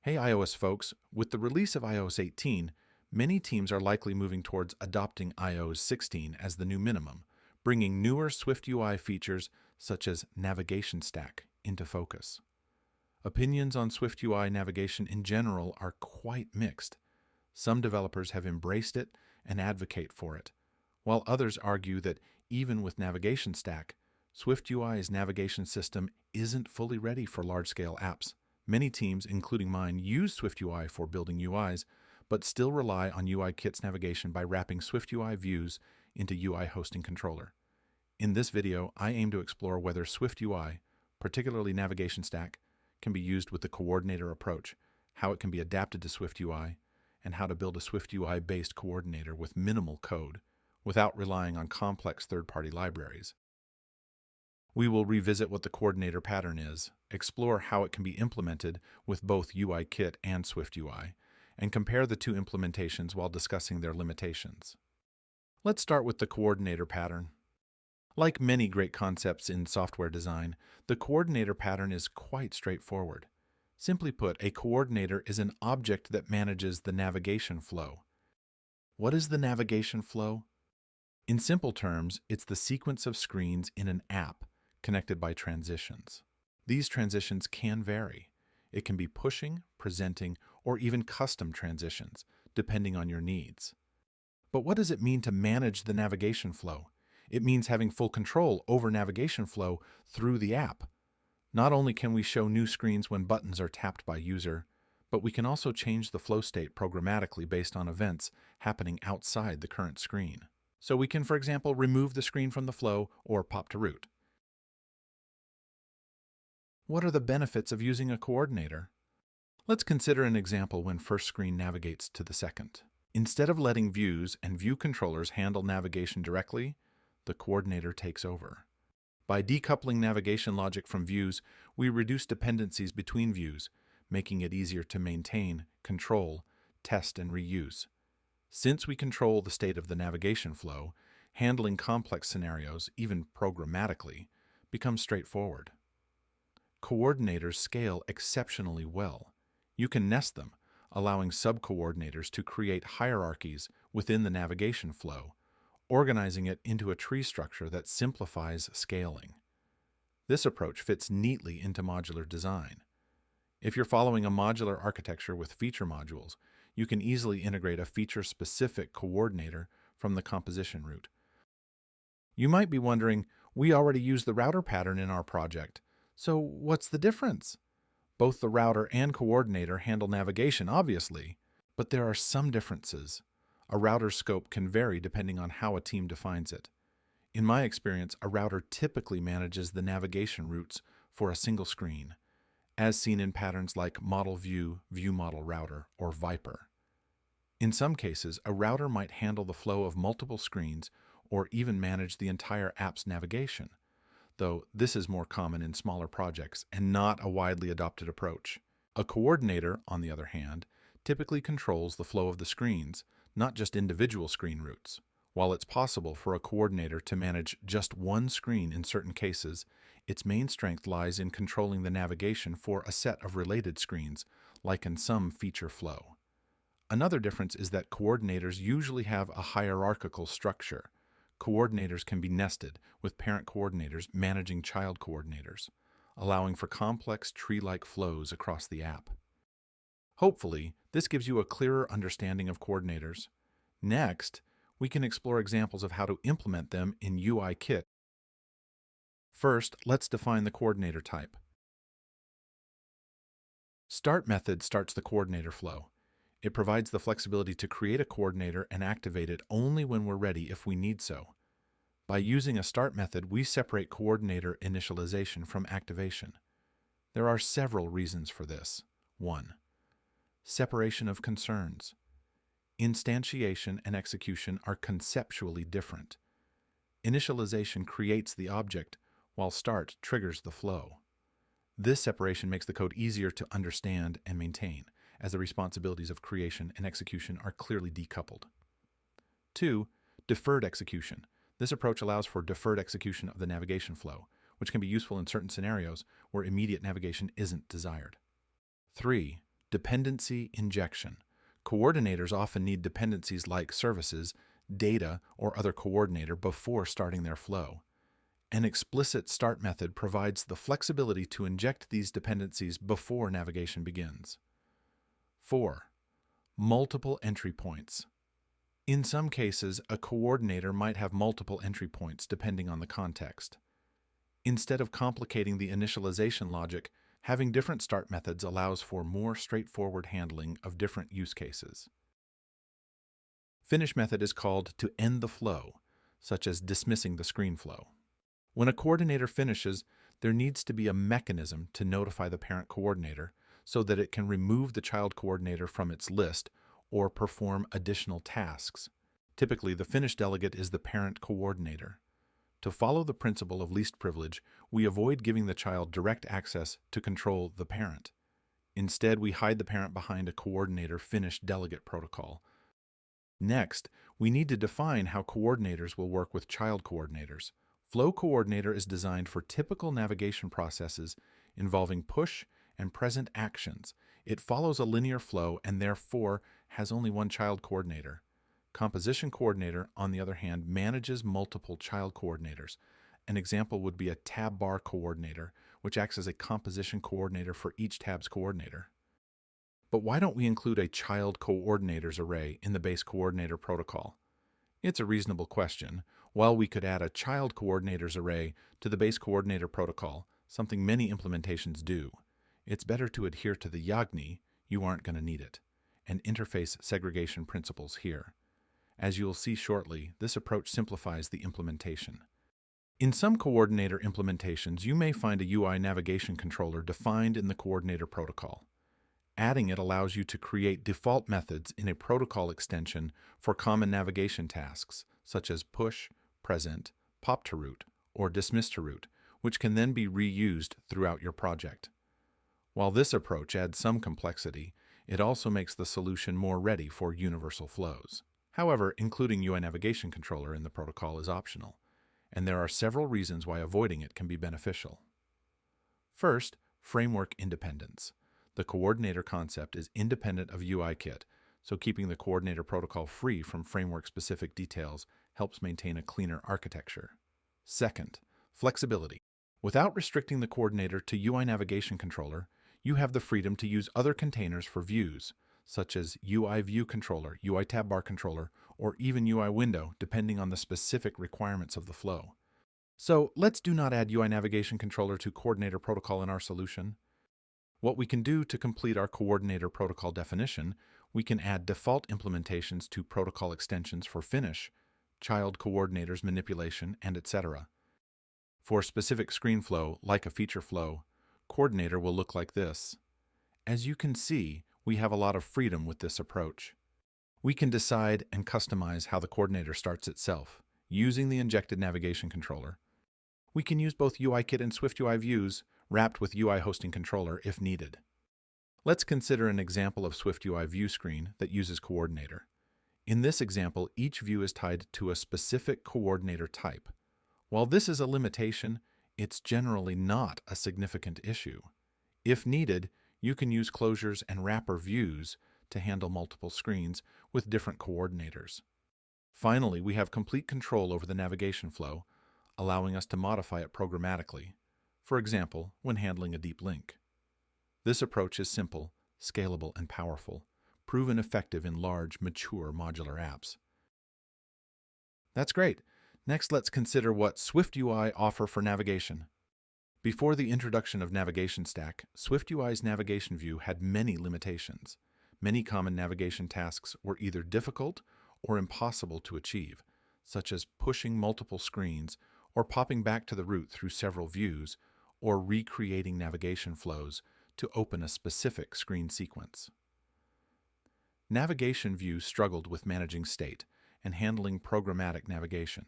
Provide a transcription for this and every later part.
Hey iOS folks, with the release of iOS 18, many teams are likely moving towards adopting iOS 16 as the new minimum, bringing newer SwiftUI features such as navigation stack into focus. Opinions on SwiftUI navigation in general are quite mixed. Some developers have embraced it and advocate for it, while others argue that even with navigation stack, SwiftUI's navigation system isn't fully ready for large-scale apps. Many teams, including mine, use SwiftUI for building UIs, but still rely on UIKit's navigation by wrapping SwiftUI views into UI hosting controller. In this video, I aim to explore whether SwiftUI, particularly navigation stack, can be used with the coordinator approach, how it can be adapted to SwiftUI, and how to build a SwiftUI-based coordinator with minimal code without relying on complex third-party libraries. We will revisit what the coordinator pattern is, explore how it can be implemented with both UIKit and SwiftUI, and compare the two implementations while discussing their limitations. Let's start with the coordinator pattern. Like many great concepts in software design, the coordinator pattern is quite straightforward. Simply put, a coordinator is an object that manages the navigation flow. What is the navigation flow? In simple terms, it's the sequence of screens in an app connected by transitions. These transitions can vary. It can be pushing, presenting, or even custom transitions, depending on your needs. But what does it mean to manage the navigation flow? It means having full control over navigation flow through the app. Not only can we show new screens when buttons are tapped by user, but we can also change the flow state programmatically based on events happening outside the current screen. So we can, for example, remove the screen from the flow or pop to root. What are the benefits of using a coordinator? Let's consider an example when first screen navigates to the second. Instead of letting views and view controllers handle navigation directly, the coordinator takes over. By decoupling navigation logic from views, we reduce dependencies between views, making it easier to maintain, control, test, and reuse. Since we control the state of the navigation flow, handling complex scenarios, even programmatically, becomes straightforward. Coordinators scale exceptionally well. You can nest them, allowing sub-coordinators to create hierarchies within the navigation flow, organizing it into a tree structure that simplifies scaling. This approach fits neatly into modular design. If you're following a modular architecture with feature modules, you can easily integrate a feature-specific coordinator from the composition root. You might be wondering, we already use the router pattern in our project, so what's the difference? Both the router and coordinator handle navigation, obviously, but there are some differences. A router's scope can vary depending on how a team defines it. In my experience, a router typically manages the navigation routes for a single screen, as seen in patterns like Model View, View Model Router, or Viper. In some cases, a router might handle the flow of multiple screens or even manage the entire app's navigation, though this is more common in smaller projects and not a widely adopted approach. A coordinator, on the other hand, typically controls the flow of the screens, not just individual screen routes. While it's possible for a coordinator to manage just one screen in certain cases, its main strength lies in controlling the navigation for a set of related screens, like in some feature flow. Another difference is that coordinators usually have a hierarchical structure. Coordinators can be nested, with parent coordinators managing child coordinators, allowing for complex tree-like flows across the app. Hopefully, this gives you a clearer understanding of coordinators. Next, we can explore examples of how to implement them in UIKit. First, let's define the coordinator type. Start method starts the coordinator flow. It provides the flexibility to create a coordinator and activate it only when we're ready if we need so. By using a start method, we separate coordinator initialization from activation. There are several reasons for this. 1. Separation of concerns. Instantiation and execution are conceptually different. Initialization creates the object, while start triggers the flow. This separation makes the code easier to understand and maintain, as the responsibilities of creation and execution are clearly decoupled. 2. Deferred execution. This approach allows for deferred execution of the navigation flow, which can be useful in certain scenarios where immediate navigation isn't desired. 3. Dependency injection. Coordinators often need dependencies like services, data, or other coordinator before starting their flow. An explicit start method provides the flexibility to inject these dependencies before navigation begins. 4. Multiple entry points. In some cases, a coordinator might have multiple entry points depending on the context. Instead of complicating the initialization logic, having different start methods allows for more straightforward handling of different use cases. Finish method is called to end the flow, such as dismissing the screen flow. When a coordinator finishes, there needs to be a mechanism to notify the parent coordinator so that it can remove the child coordinator from its list or perform additional tasks. Typically, the finish delegate is the parent coordinator. To follow the principle of least privilege, we avoid giving the child direct access to control the parent. Instead, we hide the parent behind a coordinator finish delegate protocol. Next, we need to define how coordinators will work with child coordinators. Flow coordinator is designed for typical navigation processes involving push and present actions. It follows a linear flow and therefore has only one child coordinator. Composition coordinator, on the other hand, manages multiple child coordinators. An example would be a tab bar coordinator, which acts as a composition coordinator for each tab's coordinator. But why don't we include a child coordinators array in the base coordinator protocol? It's a reasonable question. While we could add a child coordinators array to the base coordinator protocol, something many implementations do, it's better to adhere to the Yagni, you aren't going to need it, and interface segregation principles here. As you'll see shortly, this approach simplifies the implementation. In some coordinator implementations, you may find a UI navigation controller defined in the coordinator protocol. Adding it allows you to create default methods in a protocol extension for common navigation tasks, such as push, present, pop to root, or dismiss to root, which can then be reused throughout your project. While this approach adds some complexity, it also makes the solution more ready for universal flows. However, including UI Navigation Controller in the protocol is optional, and there are several reasons why avoiding it can be beneficial. First, framework independence. The coordinator concept is independent of UIKit, so keeping the coordinator protocol free from framework-specific details helps maintain a cleaner architecture. Second, flexibility. Without restricting the coordinator to UI Navigation Controller, you have the freedom to use other containers for views, such as UI View Controller, UI Tab Bar Controller, or even UI Window, depending on the specific requirements of the flow. So let's do not add UI Navigation Controller to coordinator protocol in our solution. What we can do to complete our coordinator protocol definition, we can add default implementations to protocol extensions for finish, child coordinators manipulation, and etc. For specific screen flow, like a feature flow, coordinator will look like this. As you can see, we have a lot of freedom with this approach. We can decide and customize how the coordinator starts itself, using the injected navigation controller. We can use both UIKit and SwiftUI views, wrapped with UI Hosting Controller if needed. Let's consider an example of SwiftUI view screen that uses coordinator. In this example, each view is tied to a specific coordinator type. While this is a limitation, it's generally not a significant issue. If needed, you can use closures and wrapper views to handle multiple screens with different coordinators. Finally, we have complete control over the navigation flow, allowing us to modify it programmatically, for example, when handling a deep link. This approach is simple, scalable, and powerful, proven effective in large, mature modular apps. That's great. Next, let's consider what SwiftUI offer for navigation. Before the introduction of Navigation Stack, SwiftUI's navigation view had many limitations. Many common navigation tasks were either difficult or impossible to achieve, such as pushing multiple screens or popping back to the root through several views, or recreating navigation flows to open a specific screen sequence. Navigation views struggled with managing state and handling programmatic navigation.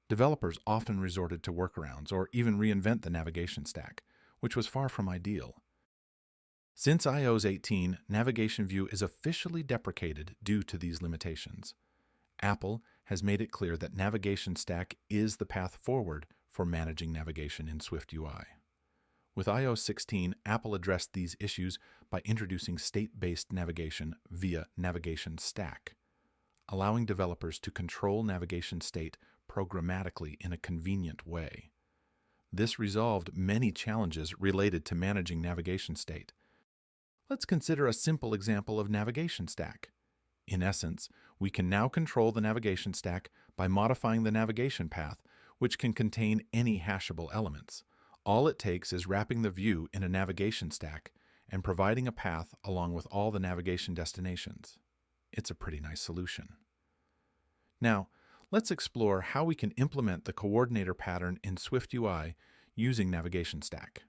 Developers often resorted to workarounds or even reinvent the navigation stack, which was far from ideal. Since iOS 18, Navigation View is officially deprecated due to these limitations. Apple has made it clear that Navigation Stack is the path forward for managing navigation in SwiftUI. With iOS 16, Apple addressed these issues by introducing state-based navigation via Navigation Stack, allowing developers to control navigation state programmatically in a convenient way. This resolved many challenges related to managing navigation state. Let's consider a simple example of navigation stack. In essence, we can now control the navigation stack by modifying the navigation path, which can contain any hashable elements. All it takes is wrapping the view in a navigation stack and providing a path along with all the navigation destinations. It's a pretty nice solution. Now, let's explore how we can implement the coordinator pattern in SwiftUI using navigation stack.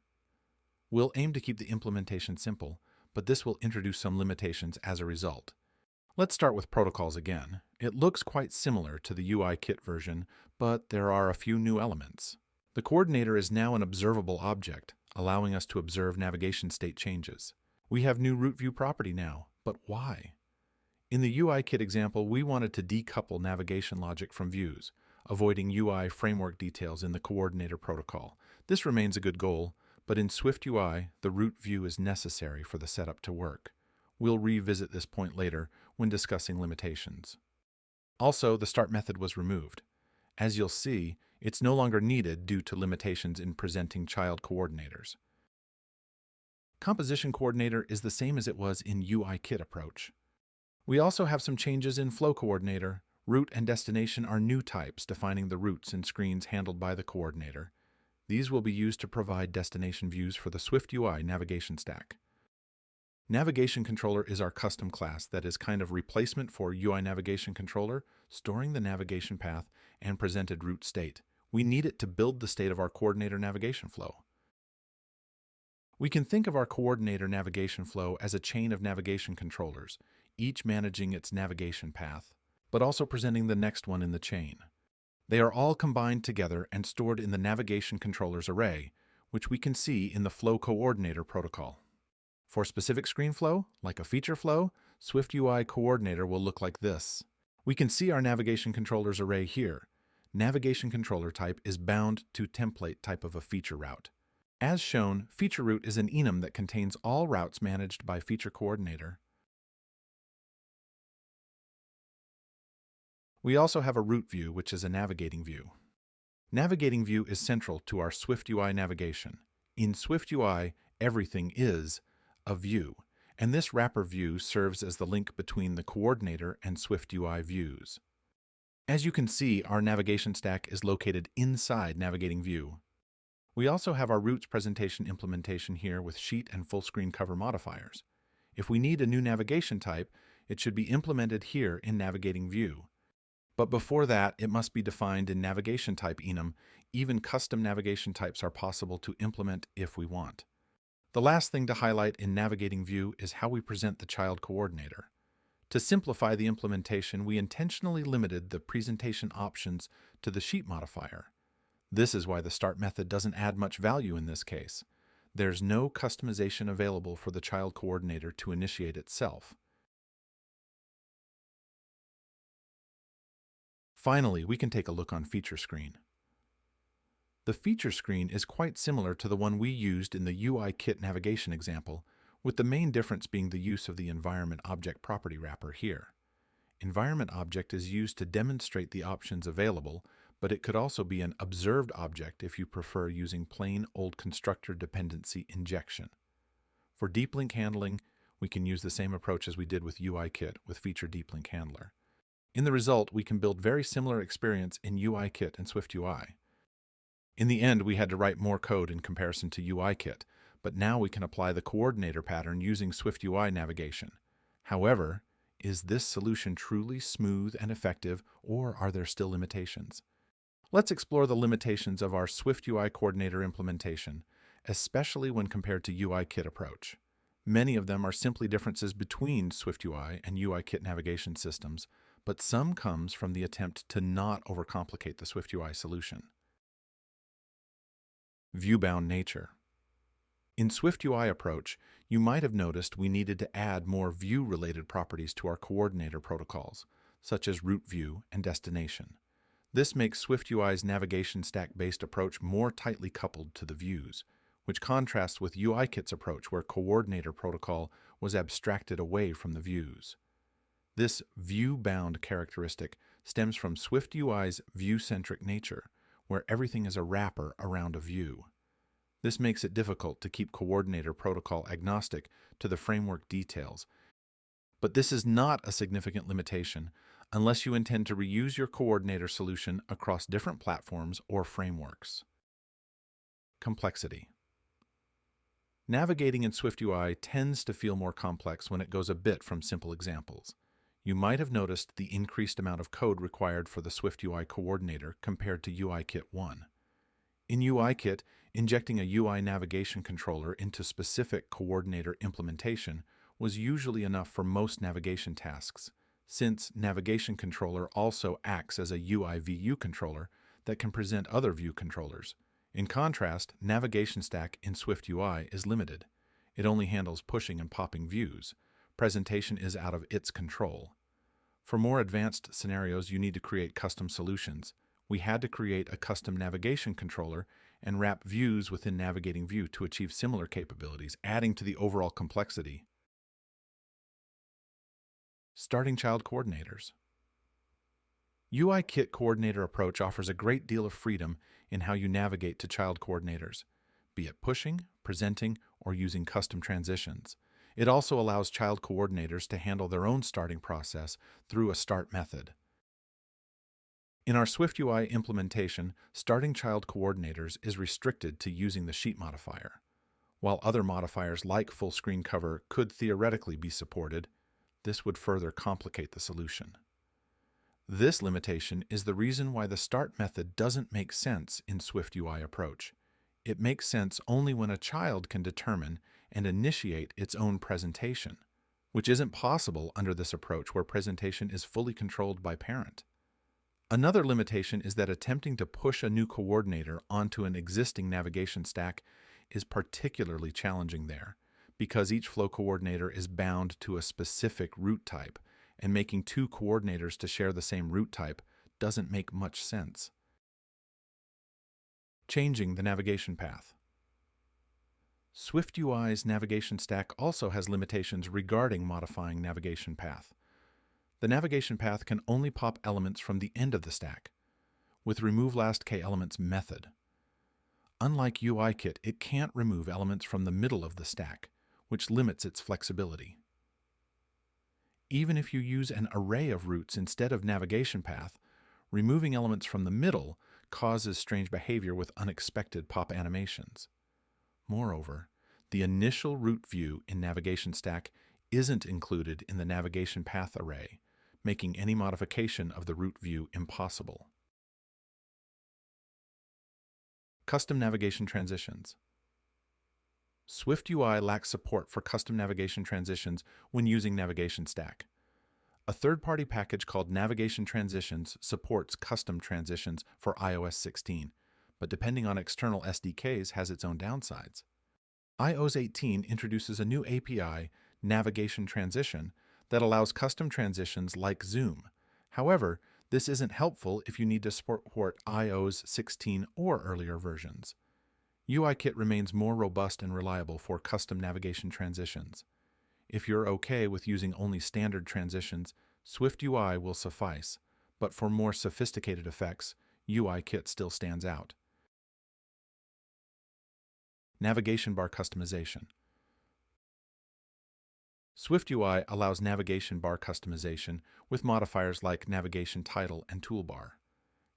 We'll aim to keep the implementation simple, but this will introduce some limitations as a result. Let's start with protocols again. It looks quite similar to the UI kit version, but there are a few new elements. The coordinator is now an observable object, allowing us to observe navigation state changes. We have new root view property now, but why? In the UI kit example, we wanted to decouple navigation logic from views, avoiding UI framework details in the coordinator protocol. This remains a good goal, but in SwiftUI, the root view is necessary for the setup to work. We'll revisit this point later when discussing limitations. Also, the start method was removed. As you'll see, it's no longer needed due to limitations in presenting child coordinators. Composition coordinator is the same as it was in UI kit approach. We also have some changes in flow coordinator. Route and destination are new types defining the routes in screens handled by the coordinator. These will be used to provide destination views for the SwiftUI navigation stack. Navigation controller is our custom class that is kind of replacement for UI navigation controller, storing the navigation path and presented route state. We need it to build the state of our coordinator navigation flow. We can think of our coordinator navigation flow as a chain of navigation controllers, each managing its navigation path, but also presenting the next one in the chain. They are all combined together and stored in the navigation controllers array, which we can see in the flow coordinator protocol. For specific screen flow, like a feature flow, SwiftUI coordinator will look like this. We can see our navigation controllers array here. Navigation controller type is bound to template type of a feature route. As shown, feature route is an enum that contains all routes managed by feature coordinator. We also have a route view, which is a navigating view. Navigating view is central to our SwiftUI navigation. In SwiftUI, everything is a view, and this wrapper view serves as the link between the coordinator and SwiftUI views. As you can see, our navigation stack is located inside Navigating View. We also have our routes presentation implementation here with sheet and full screen cover modifiers. If we need a new navigation type, it should be implemented here in Navigating View. But before that, it must be defined in Navigation Type enum. Even custom navigation types are possible to implement if we want. The last thing to highlight in Navigating View is how we present the child coordinator. To simplify the implementation, we intentionally limited the presentation options to the sheet modifier. This is why the start method doesn't add much value in this case. There's no customization available for the child coordinator to initiate itself. Finally, we can take a look on feature screen. The feature screen is quite similar to the one we used in the UI kit navigation example, with the main difference being the use of the environment object property wrapper here. Environment object is used to demonstrate the options available, but it could also be an observed object if you prefer using plain old constructor dependency injection. For deep link handling, we can use the same approach as we did with UI kit with feature deep link handler. In the result, we can build very similar experience in UI kit and SwiftUI. In the end, we had to write more code in comparison to UI kit, but now we can apply the coordinator pattern using SwiftUI navigation. However, is this solution truly smooth and effective, or are there still limitations? Let's explore the limitations of our SwiftUI coordinator implementation, especially when compared to UI kit approach. Many of them are simply differences between SwiftUI and UI kit navigation systems, but some comes from the attempt to not overcomplicate the SwiftUI solution. View-bound nature. In SwiftUI approach, you might have noticed we needed to add more view-related properties to our coordinator protocols, such as route view and destination. This makes SwiftUI's navigation stack-based approach more tightly coupled to the views, which contrasts with UIKit's approach where coordinator protocol was abstracted away from the views. This view-bound characteristic stems from SwiftUI's view-centric nature, where everything is a wrapper around a view. This makes it difficult to keep coordinator protocol agnostic to the framework details. But this is not a significant limitation unless you intend to reuse your coordinator solution across different platforms or frameworks. Complexity. Navigating in SwiftUI tends to feel more complex when it goes a bit from simple examples. You might have noticed the increased amount of code required for the SwiftUI coordinator compared to UIKit 1. In UIKit, injecting a UI navigation controller into specific coordinator implementation was usually enough for most navigation tasks, since navigation controller also acts as a UI VU controller that can present other view controllers. In contrast, navigation stack in SwiftUI is limited. It only handles pushing and popping views. Presentation is out of its control. For more advanced scenarios, you need to create custom solutions. We had to create a custom navigation controller and wrap views within navigating view to achieve similar capabilities, adding to the overall complexity. Starting child coordinators. UIKit coordinator approach offers a great deal of freedom in how you navigate to child coordinators, be it pushing, presenting, or using custom transitions. It also allows child coordinators to handle their own starting process through a start method. In our SwiftUI implementation, starting child coordinators is restricted to using the sheet modifier. While other modifiers like full screen cover could theoretically be supported, this would further complicate the solution. This limitation is the reason why the start method doesn't make sense in SwiftUI approach. It makes sense only when a child can determine and initiate its own presentation, which isn't possible under this approach where presentation is fully controlled by parent. Another limitation is that attempting to push a new coordinator onto an existing navigation stack is particularly challenging there, because each flow coordinator is bound to a specific root type, and making two coordinators to share the same root type doesn't make much sense. Changing the navigation path. SwiftUI's navigation stack also has limitations regarding modifying navigation path. The navigation path can only pop elements from the end of the stack, with removeLastKElements method. Unlike UIKit, it can't remove elements from the middle of the stack, which limits its flexibility. Even if you use an array of roots instead of navigation path, removing elements from the middle causes strange behavior with unexpected pop animations. Moreover, the initial root view in navigation stack isn't included in the navigation path array, making any modification of the root view impossible. Custom navigation transitions. SwiftUI lacks support for custom navigation transitions when using navigation stack. A third-party package called Navigation Transitions supports custom transitions for iOS 16, but depending on external SDKs has its own downsides. iOS 18 introduces a new API, Navigation Transition, that allows custom transitions like zoom. However, this isn't helpful if you need to support iOS 16 or earlier versions. UIKit remains more robust and reliable for custom navigation transitions. If you're okay with using only standard transitions, SwiftUI will suffice, but for more sophisticated effects, UIKit still stands out. Navigation bar customization. SwiftUI allows navigation bar customization with modifiers like navigation title and toolbar.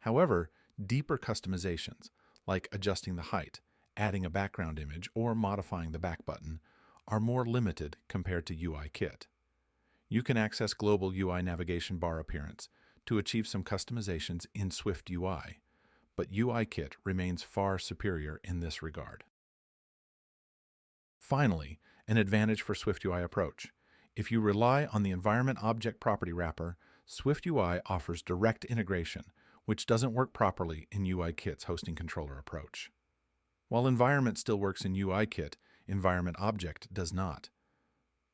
However, deeper customizations, like adjusting the height, adding a background image, or modifying the back button, are more limited compared to UIKit. You can access global UI navigation bar appearance to achieve some customizations in SwiftUI, but UIKit remains far superior in this regard. Finally, an advantage for SwiftUI approach. If you rely on the environment object property wrapper, SwiftUI offers direct integration, which doesn't work properly in UIKit's hosting controller approach. While environment still works in UIKit, environment object does not.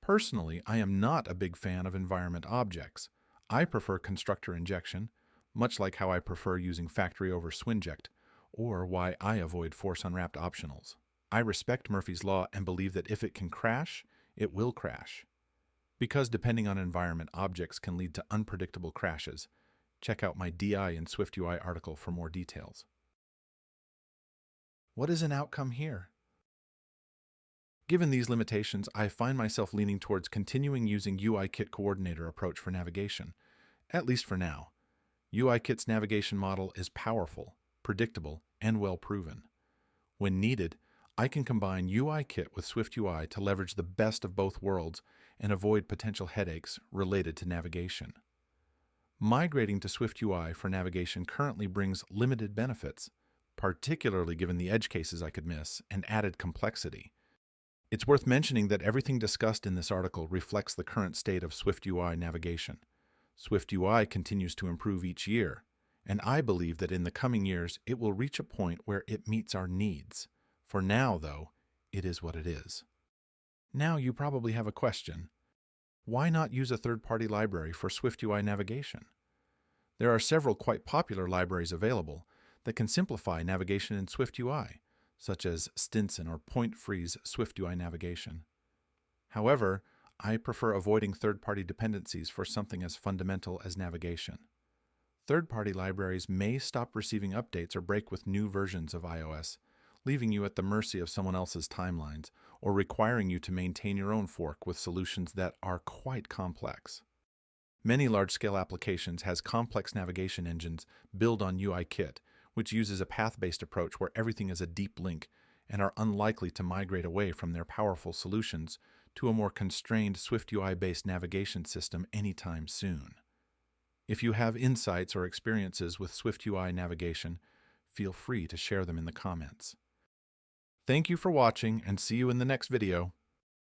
Personally, I am not a big fan of environment objects. I prefer constructor injection, much like how I prefer using factory over swinject, or why I avoid force unwrapped optionals. I respect Murphy's Law and believe that if it can crash, it will crash. Because depending on environment, objects can lead to unpredictable crashes. Check out my DI in SwiftUI article for more details. What is an outcome here? Given these limitations, I find myself leaning towards continuing using UIKit coordinator approach for navigation, at least for now. UIKit's navigation model is powerful, predictable, and well proven. When needed, I can combine UIKit with SwiftUI to leverage the best of both worlds and avoid potential headaches related to navigation. Migrating to SwiftUI for navigation currently brings limited benefits, particularly given the edge cases I could miss and added complexity. It's worth mentioning that everything discussed in this article reflects the current state of SwiftUI navigation. SwiftUI continues to improve each year, and I believe that in the coming years it will reach a point where it meets our needs. For now, though, it is what it is. Now you probably have a question. Why not use a third-party library for SwiftUI navigation? There are several quite popular libraries available that can simplify navigation in SwiftUI, such as Stinson or Point Free's SwiftUI navigation. However, I prefer avoiding third-party dependencies for something as fundamental as navigation. Third-party libraries may stop receiving updates or break with new versions of iOS, leaving you at the mercy of someone else's timelines or requiring you to maintain your own fork with solutions that are quite complex. Many large-scale applications has complex navigation engines built on UIKit, which uses a path-based approach where everything is a deep link and are unlikely to migrate away from their powerful solutions to a more constrained SwiftUI-based navigation system anytime soon. If you have insights or experiences with SwiftUI navigation, feel free to share them in the comments. Thank you for watching and see you in the next video.